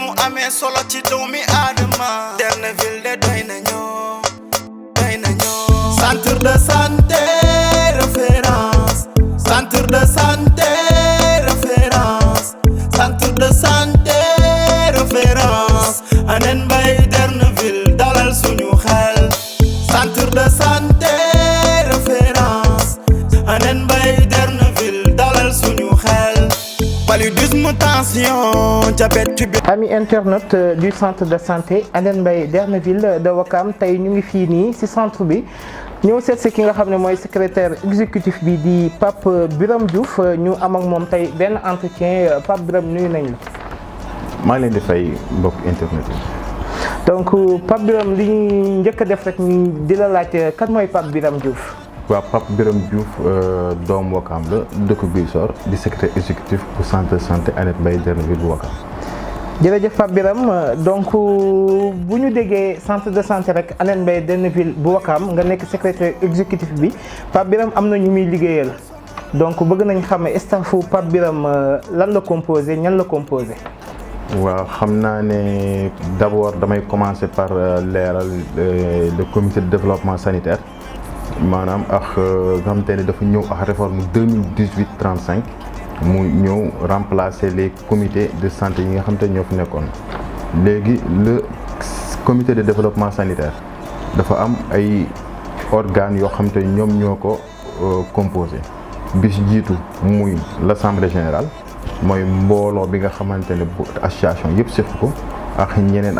mu amee solo ci doomi aadama Derneville de doy nañoo centre de santé référence centre de santé référence centre de santé référence Anen Mbaye Derneville dalal suñu xel centre de santé référence Anen Mbaye Derneville dalal suñu xel paludisme tension diabète tube. Amis internautes du centre de santé Anen Mbaye Derneville de Ouakam tey ñu ngi fii nii ci centre bi ñëw seet si ki nga xam ne mooy secrétaire exécutif bi di Pape Birame Diouf ñu am ak moom tey benn entretien Pape Birame nuyu nañ la. maa ngi leen di fay mbokk internet yi. donc Pape Birame li ñu njëkk a def rek ñu di la laaj kan mooy Pape Birame Diouf. waaw Pape Birame Diouf doomu Ouakam la dëkk Guissor di secrétaire exécutif bu centre de santé Anen Mbaye Derneville bu Ouakam. jërëjëf Pape Birame donc bu ñu déggee centre de santé rek Anen Mbaye Derneville bu Ouakam nga nekk secrétaire exécutif bi Pape Birame am na ñu muy liggéeyal donc bëgg nañ xam staffu Pape Birame lan la composé ñan la composé. waaw xam naa ne d'abord damay commencer par leeral le comité de développement sanitaire maanaam ak nga xamante ne dafa ñëw ak réforme 2018-35 mu ñëw remplacer les comités de santé yi nga xamante ne ñoo fi nekkoon léegi le comité de développement sanitaire dafa am ay organes yoo xamante ne ñoom ñoo ko composé bi si jiitu muy l'assemblée générale mooy mbooloo bi nga xamante ne bu association yëpp seq ko ak ñeneen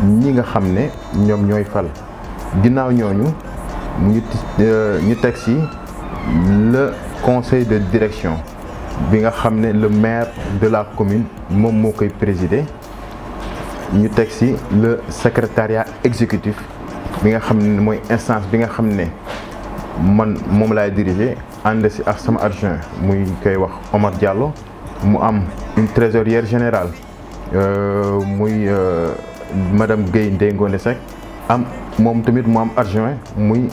ñi nga xam ne ñoom ñooy fal ginnaaw ñooñu ñu teg ci le conseil de direction bi nga xam ne le maire de la commune moom moo koy présider ñu teg ci le secrétariat exécutif bi nga xam ne mooy instance bi nga xam ne man moom laay diriger ànd ci ak sama adjoint muy koy wax Omar Diallo mu am une trésorière générale muy madame Guèye Ndeye Ngone Seck am moom tamit mu am adjoint muy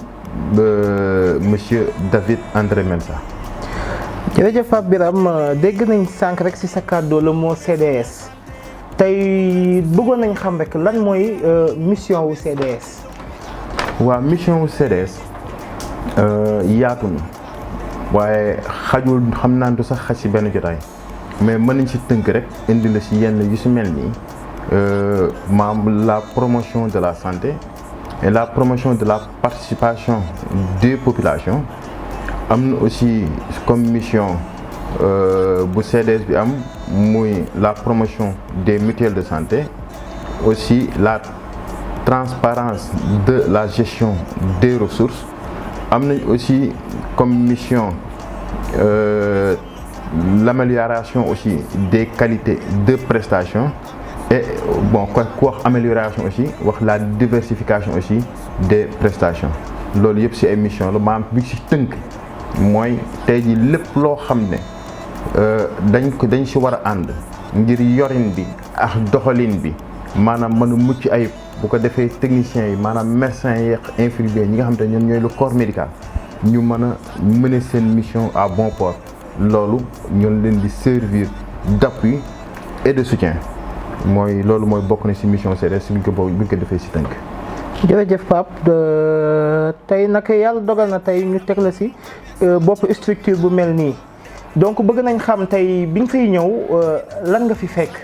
monsieur David André Mensa. jërëjëf Pape Birame dégg nañ sànq rek ci sa kàddu le mot CDS tey bëggoon nañ xam rek lan mooy mission wu CDS. waaw mission wu CDS yaatu na waaye xajul xam naa du sax xaj ci benn jotaay mais mën nañ ci tënk rek indi la ci yenn yu ci mel nii maam la promotion de la santé et la promotion de la participation des populations am na aussi comme mission bu CDS bi am muy la promotion des mutuelles de santé aussi la transparence de la gestion des ressources am nañ aussi comme mission l'amélioration aussi des qualités de prestations et bon ku wax amélioration aussi wax la diversification aussi des prestations loolu yëpp ci ay mission la maanaam bi ci tënk mooy tey ji lépp loo xam ne dañ ci war a ànd ngir yorin bi ak doxalin bi maanaam mën a mucc ayib bu ko defee techniciens yi maanaam médecins yi ak infirmiers ñi nga xam te ñoom ñooy le corps médical ñu mën a mener seen mission à bon port loolu ñoon leen di servir d'appui et de soutien loolu mooy bokk na ci mission CDS bi ñu ko defee ci tënk. jërëjëf Pape tey nag yàlla dogal na tey ñu teg la ci bopp structure bu mel nii donc bëgg nañ xam tey biñ fiy ñëw lan nga fi fekk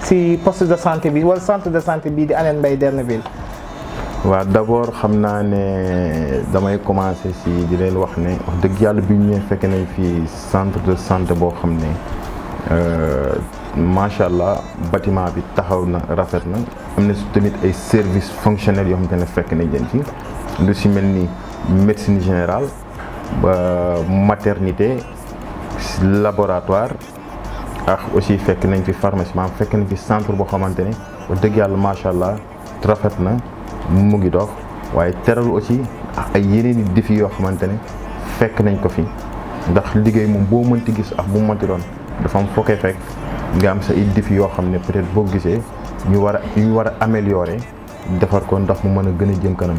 ci poste de santé bi wala centre de santé bii di Anen Mbaye Derneville. waaw d'abord xam naa ne damay commencer ci di leen wax ne wax dëgg yàlla bi ñu fekk nañ fi centre de santé boo xam ne macha allah bâtiment bi taxaw na rafet na am na tamit ay services fonctionnels yoo xamante ne fekk nañ leen ci lu ci mel ni médecine générale maternité laboratoire ak aussi fekk nañ fi pharmacie maanaam fekk nañ fi centre boo xamante ne wax dëgg yàlla macha allah rafet na mu ngi dox waaye teral aussi ak ay yeneen i défis yoo xamante ne fekk nañ ko fi ndax liggéey moom boo mënti gis ak bu mu mënti doon dafa am foo koy fekk nga am sa ay défis yoo xam ne peut-être boo gisee ñu war a améliorer defar ko ndax mu mën a gën a jëm kanam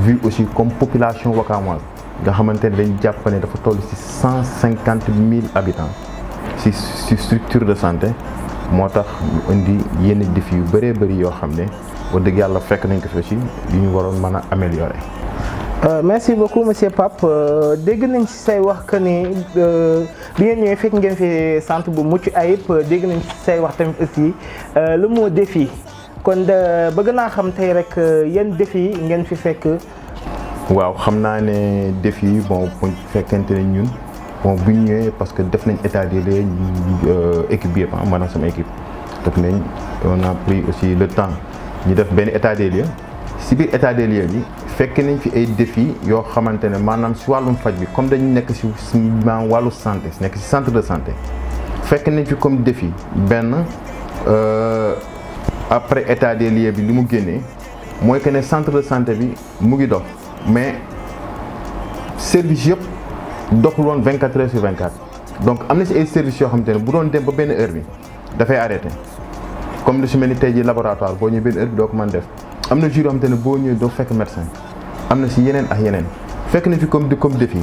vu aussi comme population wakamoise nga xamante ne dañ jàpp ne dafa toll ci 150 000 habitants ci structure de santé moo tax ñu indi yenn défi yu bëree bëri yoo xam ne wax dëgg yàlla fekk nañ ko fi aussi yu ñu waroon mën a améliorer. Merci beaucoup monsieur Pape dégg nañ ci say wax que ni bi ngeen ñëwee fekk ngeen fi centre bu mucc ayib dégg nañ ci say wax tamit aussi le mot défi kon bëgg naa xam tey rek yan défi ngeen fi fekk. waaw xam naa ne défi yi bon bu fekkente ne ñun bon bu ñu ñëwee parce que def nañ état des lieux équipe bi yëpp maanaam sama équipe def nañ on a pris aussi le temps ñu def benn état des lieux si biir état des lieux bi fekk nañ fi ay défi yoo xamante ne maanaam si wàllum faj bi comme dañu nekk si maanaam wàllu santé nekk si centre de santé fekk nañ fi comme défi benn après état des lieux bi li mu génnee mooy que ne centre de santé bi mu ngi dox mais service yëpp doxul woon 24 heures sur 24 donc am na si ay services yoo xamante ne bu doon dem ba benn heure bi dafay arrêté comme lu si mel ni tey jii laboratoire boo ñëwee benn heure bi doo ko mën def am na jour yoo xamante ne boo ñëwee doo fekk médecin am na si yeneen ak yeneen fekk na fi comme défi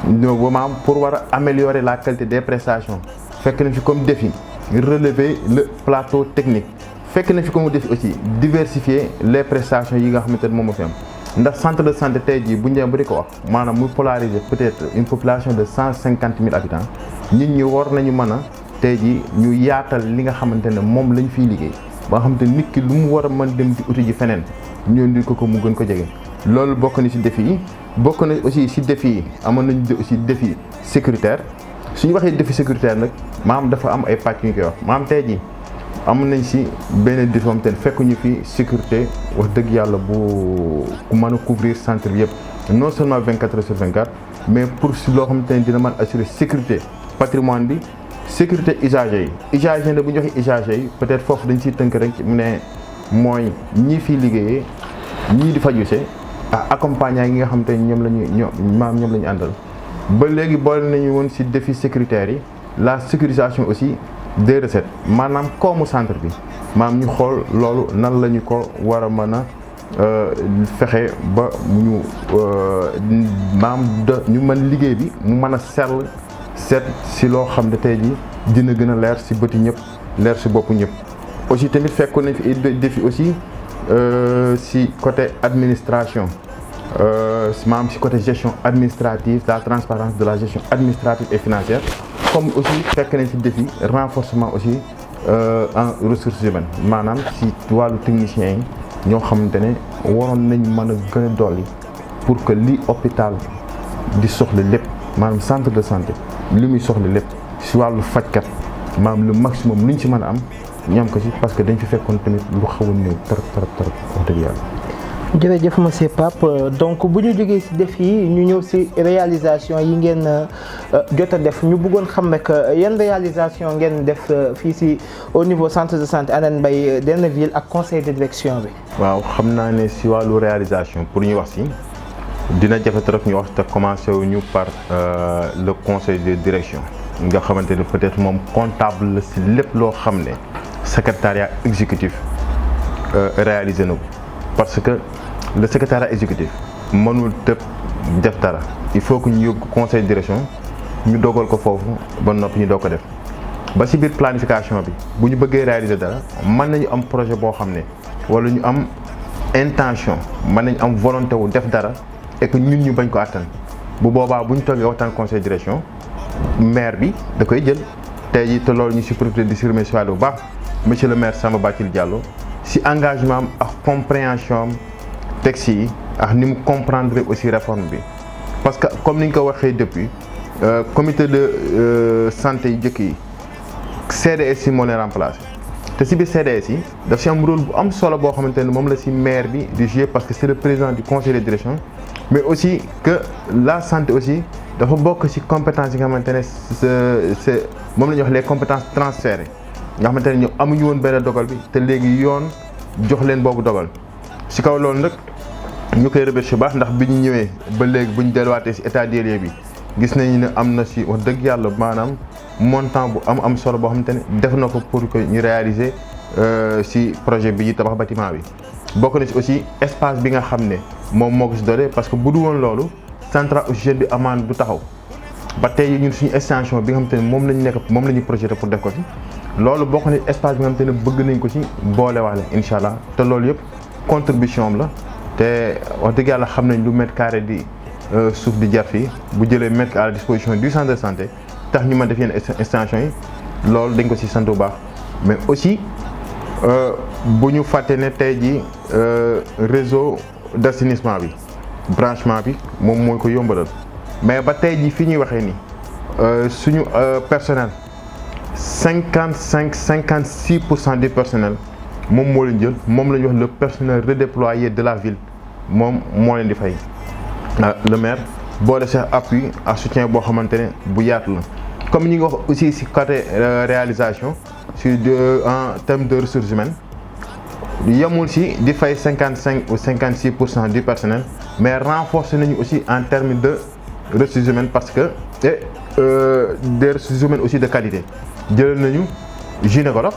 maanaam pour war a améliorer la qualité des prestations fekk na fi comme défi relever le plateau technique fekk na fi comme défi aussi diversifier les prestations yi nga xamante ne moom moo fi am ndax centre de santé tey jii bu ñu demee ba di ko wax maanaam muy polariser peut-être une population de 150 000 habitants nit ñi war nañu mën a tey jii ñu yaatal li nga xamante ne moom lañ fiy liggéey ba nga xamante ne nit ki lu mu war a mën dem di uti ji feneen ñoo di ko mu gën ko jege. loolu bokk na ci défi yi bokk na aussi ci défi yi amoon nañu aussi défi sécuritaire suñu waxee défi sécuritaire nag maam dafa am ay pàcc yu ñu koy wax maam tey jii amoon nañ ci benn défi moom te fekkuñu fi sécurité wax dëgg yàlla bu ku mën a couvrir centre bi yëpp non seulement 24 heures sur 24 mais pour si loo xamante ne dina mën assurer sécurité patrimoine bi sécurité usagers yi usagers ne bu ñu waxee usagers yi peut-être foofu dañ ciy tënk rek mu ne mooy ñii fiy liggéeyee ñii di fajuse ak accompagnant yi nga xamante ne ñoom la ñu àndal ba léegi boole nañu woon ci défi sécuritaire yi la sécurisation aussi des recettes maanaam koomu centre bi maanaam ñu xool loolu nan la ñu ko war a mën a fexe ba ñu ñu mën liggéey bi mu mën a seet si loo xam ne tey jii dina gën a leer si bëti ñëpp leer si boppu ñëpp aussi tamit fekkoon nañ fi défi aussi si côté administration maanaam si côté gestion administrative la transparence de la gestion administrative et financière comme aussi fekk nañ ci défi renforcement aussi en ressources humaines maanaam si wàllu techniciens yi ñoo xamante ne waroon nañ mën a gën a dolli pour que li hôpital di soxla lépp maanaam centre de santé li muy soxla lépp si wàllu fajkat maanaam le maximum lu ñu ci mën a am ñu am ko ci parce que dañ fi fekkoon tamit lu xaw a néew trop wax dëgg yàlla. jërëjëf monsieur Pape donc bu ñu jógee ci défi yi ñu ñëw ci réalisation yi ngeen jot a def ñu bëggoon xam rek yan réalisation ngeen def fii ci au niveau centre de santé Hann Mbaye Derneville ak conseil de direction bi. waaw xam naa ne ci wàllu réalisation pour ñu wax ci dina jafe trop ñu wax te commencé wuñu par le conseil de direction nga xamante ne peut-être moom comptable la ci lépp loo xam ne secrétariat exécutif réalisé na ko parce que le secrétariat exécutif mënul tëb def dara il faut que ñu yóbbu conseil de direction ñu dogal ko foofu ba noppi ñu doog ko def ba ci biir planification bi bu ñu bëggee réaliser dara mën nañu am projet boo xam ne walla ñu am intention mën nañu am volonté wu def dara et que ñun ñu bañ ko attan bu boobaa bu ñu toogee waxtaan conseil de direction maire bi da koy jël tey jii te loolu ñu si profité di si remercier bu baax monsieur le maire Samba Bathily Diallo si engagement am ak compréhension am texte yi ak ni mu comprendre aussi réforme bi parce que comme ni ñu ko waxee depuis comité de santé yu njëkk yi CDS yi moo leen remplacé te si biir CDS yi daf si am rôle bu am solo boo xamante ne moom la si maire bi di jouer parce que c'est le président du conseil de direction mais aussi que la santé aussi dafa bokk ci compétences yi nga xamante ne c'est moom la ñuy wax les compétences transférées nga xamante ne ñoom amuñu woon benn dogal bi te léegi yoon jox leen boobu dogal ci kaw loolu nag ñu koy remercier baax ndax bi ñu ñëwee ba léegi bu ñu delluwaatee ci état des lieux bi gis nañu ne am na ci wax dëgg yàlla maanaam montant bu am solo boo xamante ne def na ko pour que ñu réaliser ci projet bi tabax bâtiment bi bokk na ci aussi espace bi nga xam ne moom moo ko ci doole parce que bu du woon loolu centrale oxygène bi amaan du taxaw ba tey ñun suñu extension bi nga xamante ne moom la ñu projeté pour def ko fi loolu bokk na espace bi nga xamante ne bëgg nañ ko ci boolewaale incha allah te loolu yëpp contribution am la te wax dëgg yàlla xam nañ lu mètre carré di suuf di jar fii bu jëlee mettre à la disposition du centre de santé tax ñu mën def yenn extension yi loolu dañ ko ci sant bu baax mais aussi bu ñu fàtte ne tey ji réseau d'assainissement bi branchement bi moom mooy ko yombalal mais ba tey ji fi ñuy waxee ni suñu personnel 56% du personnel moom moo leen jël moom la ñuy wax le personnel redéployé de la ville moom moo leen di fay le maire boole sa appui à soutien boo xamante ne bu yaatu la comme ñi ngi wax aussi ci côté réalisation en termes de ressources humaines yemul ci di fay 55 ou 56% du personnel mais renforcer nañu aussi en termes de ressources humaines parce que des ressources humaines aussi de qualité jëlal nañu gynécologue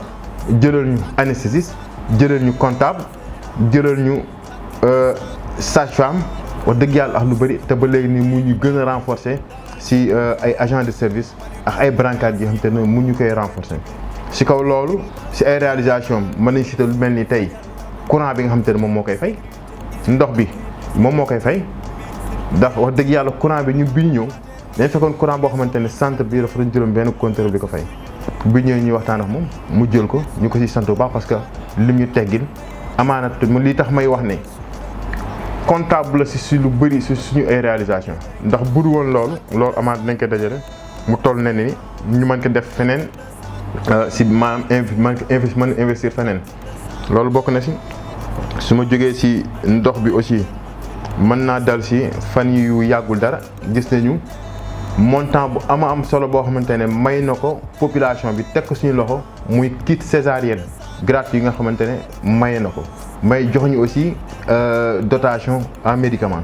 jëlal ñu anesthésiste jëlal ñu comptable jëlal ñu sage-femme wax dëgg yàlla ak lu bëri te ba léegi ni mu ñu gën a renforcer ci ay agents de service ak ay brancards yi xam te ne mu ñu koy renforcer ci kaw loolu ci ay réalisation mën nañ citer lu mel ni tey courant bi nga xam te ne moom moo koy fay ndox bi moom moo koy fay ndax wax dëgg yàlla courant bi ñu bi ñu ñëw dañ fekkoon courant boo xamante ne centre bi dafa doon jëloon benn compteur bi ko fay bi ñëwee ñuy waxtaan ak moom mu jël ko ñu ko ci sant bu baax parce que lim ñu teggin amaana li tax may wax ne comptable la ci lu bëri ci suñu ay réalisation ndax bu dul woon loolu amaana dinañ ko dajale mu toll ne ni ñu mën ko def feneen ci maanaam mën investir feneen loolu bokk na ci su ma jógee ci ndox bi aussi mën naa dal ci fan yu yàggul dara gis nañu montant bu am solo boo xamante ne may na ko population bi teg ko suñu loxo muy kit césarienne gratuit yi nga xamante ne maye na ko may jox ñu aussi dotation en médicaments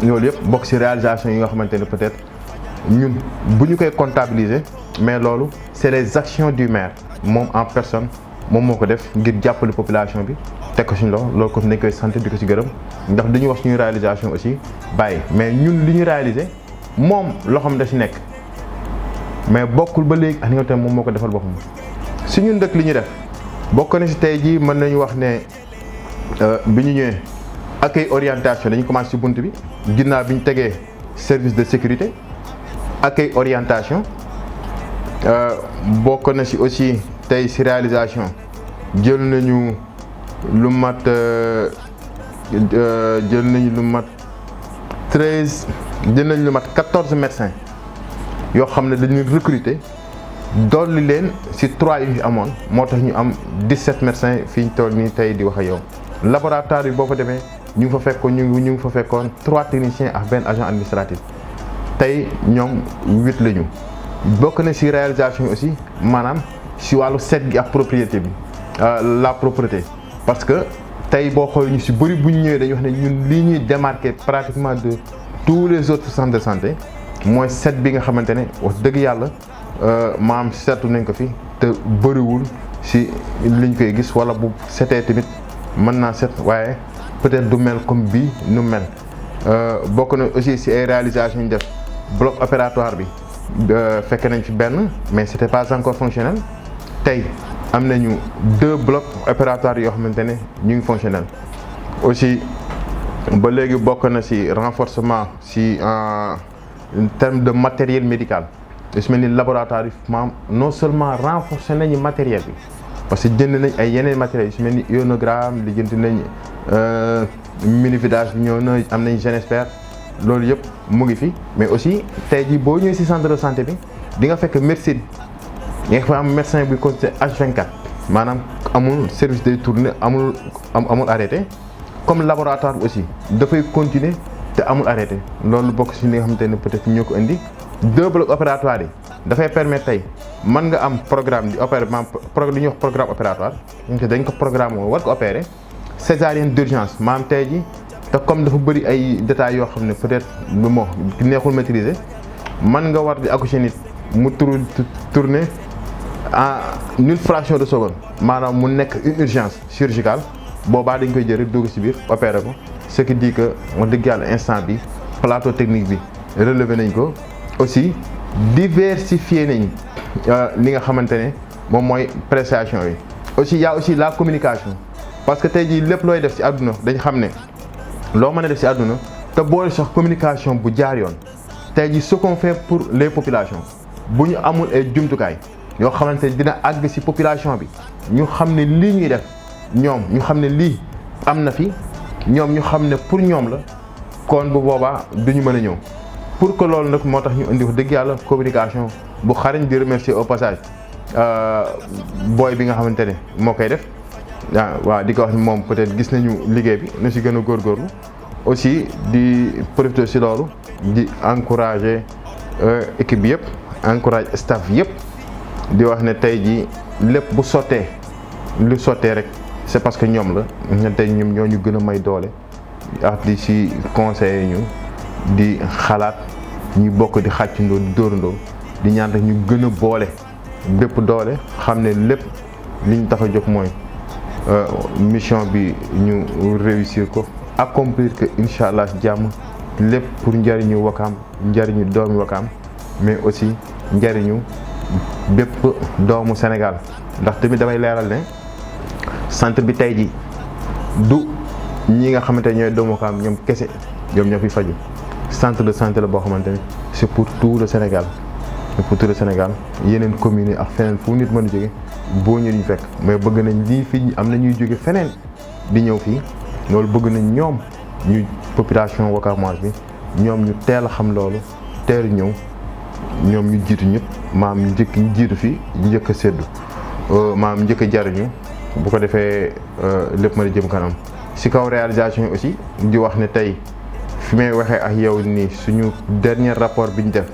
loolu yëpp bokk ci réalisation yi nga xamante ne peut-être ñun bu ñu koy comptabiliser mais loolu c'est les actions du maire moom en personne moom moo ko def ngir jàppale population bi teg ko suñu loxo loolu ko nañ koy sant di ko ci gërëm ndax dañuy wax suñu réalisation aussi bàyyi mais ñun li ñu réaliser moom loxoom da ci nekk mais bokkul ba léegi ak li nga xam ne moom moo ko defal boppam si ñun dëkk li ñu def bokk na ci tey jii mën nañu wax ne bi ñu ñëwee accueil orientation dañu commencé ci bunt bi ginnaaw bi ñu tegee service de sécurité accueil orientation bokk na ci aussi tey ci réalisation jël nañu lu mat 14 médecins yoo xam ne dañu recruter dolli leen ci 3 yu ñu amoon moo tax ñu am 17 médecins fi ñu toll nii tey di wax ak yow. laboratoire bi boo fa demee ñu ngi fa fekkoon 3 techniciens ak benn agent administratif tey ñoom 8 la ñu bokk na ci réalisation aussi maanaam ci wàllu set gi ak propriété bi la propreté parce que tey boo xoolee ñu ci bëri bu ñu ñëwee dañuy wax ne ñun lii ñuy démarquer pratiquement de tous les autres centres de santé mooy set bi nga xamante ne wax dëgg yàlla maam seetlu nañ ko fi te bëriwul ci liñ koy gis walla bu setee tamit mën naa set waaye peut-être du mel comme bii nu mel bokk na aussi ci ay réalisations ñu def bloc opératoire bi fekk nañ fi benn mais c'était pas encore fonctionnel tey am nañu 2 blocs opératoires yoo xamante ne ñu ngi fonctionnel aussi ba léegi bokk na ci renforcement ci en termes de matériel médical su mel ni laboratoire yi maam non seulement renforcer nañu matériel bi parce que jënd nañ ay yeneen matériels yu su mel ni ionogramme li jënd nañ minividage bi ñëw na am nañ Genespert loolu yëpp mu ngi fi mais aussi tey jii boo ñëwee ci centre de santé bi di nga fekk médecine nga fa am médecin bi consulté H24 maanaam amul service day tourner amul arrêté comme laboratoire bi aussi dafay continuer te amul arrêté loolu bokk ci li nga xamante ne peut-être ñoo ko indi 2 blocs opératoires yi dafay permettre tey mën nga am programme di opérer li ñuy wax programme opératoire dañ ko programme war ko opérer césarienne d'urgence maanaam tey ji te comme dafa bëri ay détails yoo xam ne peut-être lu moo neexul maîtriser mën nga war di accoucher nit mu tourner en une fraction de seconde maanaam mu nekk une urgence chirurgicale boobaa dañ koy jël rek dugg ci biir opérer ko ce qui dit que wax dëgg yàlla instant bi plateau technique bi relevé nañ ko aussi diversifier nañ li nga xamante ne moom mooy prestation yi. aussi y a aussi la communication parce que tey jii lépp looy def ci àdduna dañ xam ne loo mën a def ci àdduna te boole sax communication bu jaar yoon tey jii ce qu'on fait pour les populations bu ñu amul ay jumtukaay yoo xamante ne dina àgg ci population bi ñu xam ne lii ñuy def ñoom ñu xam ne lii am na fi ñoom ñu xam ne pour ñoom la kon bu boobaa duñu mën a ñëw pour que loolu nag moo tax ñu indi wax dëgg yàlla communication bu xarañ di remercier au passage booy bi nga xamante ne moo koy def waaw di ko wax ni moom peut-être gis nañu liggéey bi na ci gën a góorgóorlu aussi di profiter ci loolu di encourager équipe bi yëpp encourager staff yëpp di wax ne tey jii lépp bu sottee lu sottee rek c'est parce que ñoom la ña tey ñoom ñoo ñu gën a may doole ak di ci conseiller ñu di xalaat ñu bokk di xàccandoo di dóorandoo di ñaan rek ñu gën a boole bépp doole xam ne lépp li ñu tax a jóg mooy mission bi ñu réussir ko accomplir que incha allah jàmm lépp pour njariñu Wakaam njariñu doomi Wakaam mais aussi njariñu bépp doomu Sénégal ndax tamit damay leeral ne centre bi tey ji du ñi nga xamante ne ñooy doomu Wakaam ñoom kese ñoom ñoo fi faju centre de santé la boo xamante ne c'est pour tout le Sénégal pour tout le Sénégal yeneen communes yi ak feneen fu nit mën a jóge boo ñu fekk mais bëgg nañ lii fii am na ñuy jóge feneen di ñëw fii loolu bëgg nañ ñoom ñu population wakamoise bi ñoom ñu teel a xam loolu teel ñëw ñoom ñu jiitu ñëpp maam njëkk ñu jiitu fi njëkk a séddu maam njëkk a jariñu bu ko defee lépp mën a jëm kanam si kaw réalisation yi aussi di wax ne tey fi may waxee ak yow nii suñu dernier rapport bi ñu def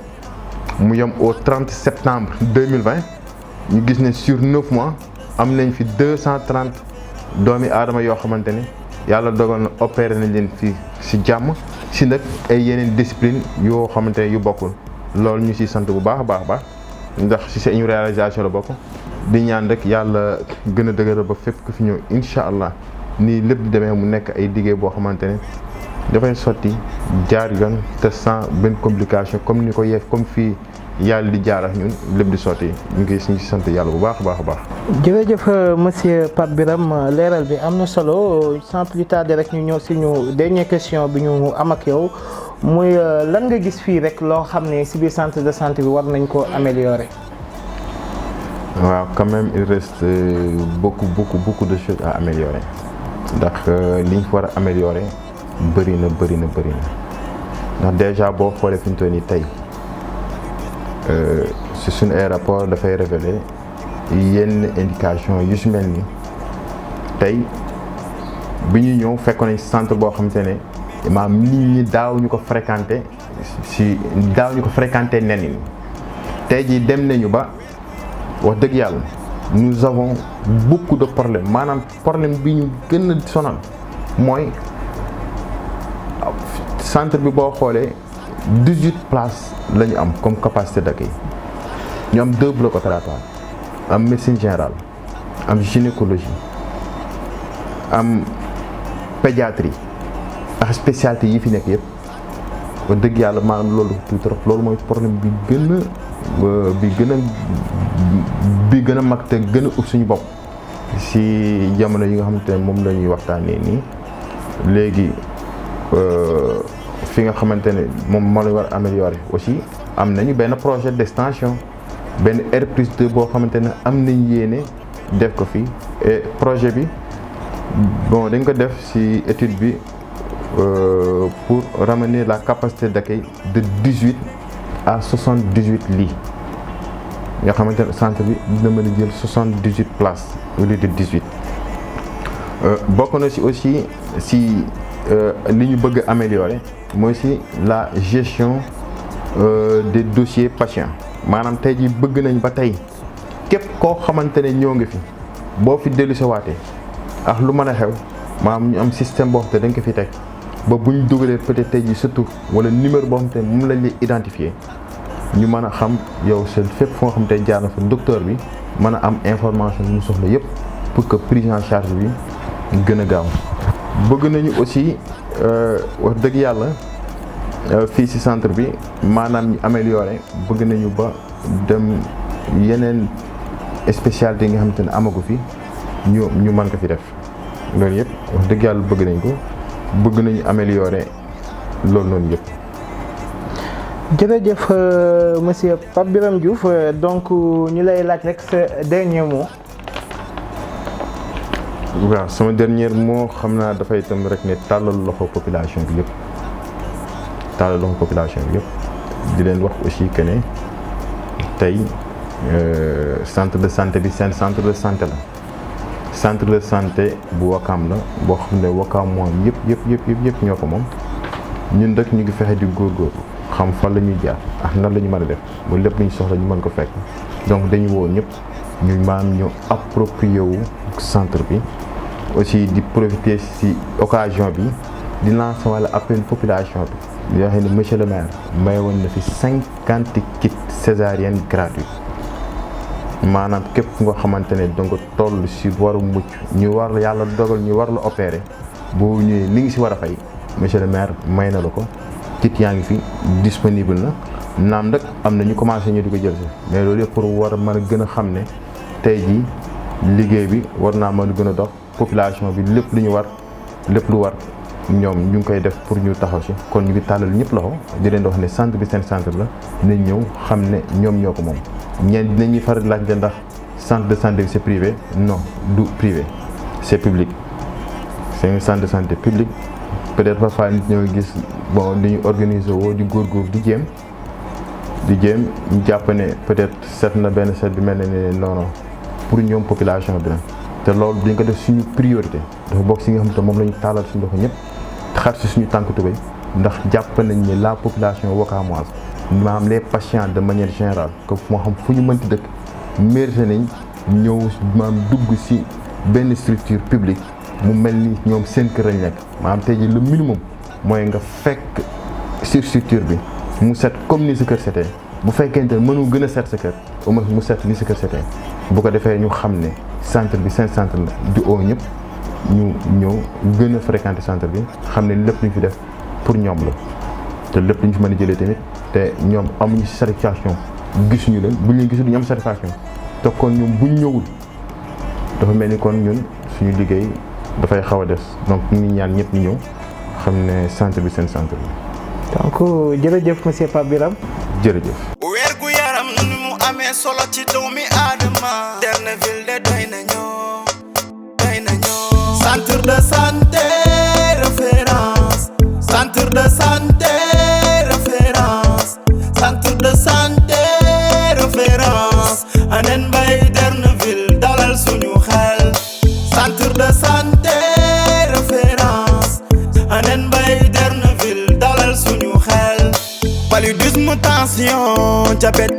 mu yem au 30 septembre 2020 ñu gis ne sur 9 mois am nañ fi 230 doomi aadama yoo xamante ne yàlla dogal na opéré nañ leen fii si jàmm si nag ay yeneen discipline yoo xamante ne yu bokkul loolu ñu siy sant bu baax a baax ndax si c'est une réalisation la bokk di ñaan rek yàlla gën a dëgëral ba fépp ku fi ñëw incha allah nii lépp di demee mu nekk ay liggéey boo xamante ne dafay sotti jaar yoon te sans benn complication comme ni ko yeef comme fii yàlla di jaar ak ñun lépp di sotti ñu ngi sant yàlla bu baax a baax. jërëjëf monsieur Pape Birame leeral bi am na solo sans plus tarder rek ñu ñëw si ñu dernière question bi ñu am ak yow muy lan nga gis fii rek loo xam ne si biir centre de santé bi war nañ koo améliorer. waaw quand même il reste beaucoup de choses à améliorer ndax li ñu war a améliorer bëri na ndax déjà boo xoolee fi ñu toll nii tey. si suñu ay rapport dafay révéler yenn indication yu si mel ni tey bi ñu ñëw fekkoon nañ centre boo xamante ne maam nit ñi daaw ñu ko fréquenter nen ni tey jii dem nañu ba wax dëgg yàlla nous avons beaucoup de problèmes maanaam problème bi ñu gën a sonal mooy centre bi boo xoolee 18 places la ñu am comme capacité d'accueil ñu am 2 blocs opératoires am médecine générale am gynécologie am pédiatrie ak spécialité yi fi nekk yëpp ba dëgg yàlla maanaam loolu tuuti trop loolu mooy problème bi gën a mag te gën a ub suñu bopp si jamono yi nga xamante ne moom la ñuy waxtaanee nii léegi. fi nga xamante ne moom moo la war a améliorer aussi am nañu benn projet d'extension benn R+2 boo xamante ne am nañ yéene def ko fii et projet bi bon dañ ko def ci étude bi pour ramener la capacité d'accueil de 18 à 78 lits nga xamante ne centre bi dina mën a jël 78 places au lieu de 18 bokk na ci aussi ci li ñu bëgg a améliorer mooy ci la gestion des dossiers patients maanaam tey jii bëgg nañ ba tey képp koo xamante ne ñoo ngi fi boo fi dellu sa waatee ak lu mën a xew maanaam ñu am système boo xam te dañ ko fi teg ba bu ñu dugalee peut-être tey jii surtout wala numéro boo xam te moom lañ lay identifier ñu mën a xam yow seen fépp foo xam te jaar na fa docteur bi mën a am information yu mu soxla yépp pour que prise en charge bi gën a gaaw. bëgg nañu aussi wax dëgg yàlla fii ci centre bi maanaam ñu améliorer bëgg nañu ba dem yeneen spécialité yi nga xamante ne amagu fi ñu mën ko fi def loolu yëpp wax dëgg yàlla bëgg nañ ko bëgg nañu améliorer loolu noonu yëpp. jërëjëf monsieur Pape Birame Diouf donc ñu lay laaj rek sa dernier mot. waaw sama dernier mot xam naa dafay itam rek ne tàllal loxo population bi yëpp tàllal loxo population bi yëpp di leen wax aussi que ne tey centre de santé bi seen centre de santé la centre de santé bu Wakaam la boo xam ne Wakaam moom yëpp ñoo ko moom ñun rek ñu ngi fexe di góorgóorlu xam fan la ñuy jaar ak nan la ñu mën a def ba lépp lu ñu soxla ñu mën ko fekk donc dañu woo ñëpp ñu ñu approprié wu centre bi aussi di profiter ci occasion bi di lancer wala appel population bi yoo xam ne monsieur le maire may woon na fi 50 kits césarienne gratuits maanaam képp nga xamante ne danga toll ci waru mucc ñu war la yàlla dogal ñu war la opérer boo ñëwee li ngi ci war a fay monsieur le maire may na la ko kit yaa ngi fi disponible na naam nag am na ñu commencé ñu di ko jël ci mais loolu yëpp pour war a mën a gën a xam ne tey jii liggéey bi war naa mën a gën a dox population bi lépp lu war ñoom ñu ngi koy def pour ñu taxaw ci kon ñu ngi tàllal ñëpp loxo di leen wax ne centre bi seen centre la nañ ñëw xam ne ñoom ñoo ko moom ñeen dinañuy faral laaj la ndax centre de santé bi c'est privé non du privé c'est public c'est un centre de santé public peut-être parfois nit ñoo gis bon li ñu organiser woo di góorgóor di jéem ñu jàpp ne peut-être seet na benn seet bi mel ne non pour ñoom population bi la te loolu dañ ko def suñu priorité dafa bokk si nga xam te moom la ñu taalal suñu loxo ñëpp xar si suñu tànk tubéy ndax jàpp nañ ne la population wakamoise maanaam les patients de manière générale que moo xam fu ñu mënti dëkk mérité nañ ñëw maanaam dugg si benn structure publique mu mel ni ñoom seen kër lañ nekk maanaam tey jii le minimum mooy nga fekk sur structure bi mu set comme ni sa kër setee bu fekkente ne mënu gën a set sa kër au moins mu set ni sa kër setee bu ko defee ñu xam ne centre bi seen centre la di oo ñëpp ñu ñëw gën a fréquenter centre bi xam ne lépp lu ñu fi def pour ñoom la te lépp lu ñu fi mën a jëlee tamit te ñoom amuñu si satisfaction gisuñu leen buñ leen gisul duñu am satisfaction te kon ñoom buñ ñëwul dafa mel ni kon ñun suñu liggéey dafay xaw a des donc ñu ngi ñaan ñëpp ñu ñëw xam ne centre bi seen centre la. donc jërëjëf monsieur Pape Birame. jërëjëf. wér gu yaram nu mu amee solo ci doomi aadama. Derneville de doy nañoo. centre de santé référence. centre de santé référence. centre de santé référence. Anen Mbaye Derneville dalal suñu xel. centre de santé référence. Anen Mbaye Derneville dalal suñu xel. paludisme, tension, diabète,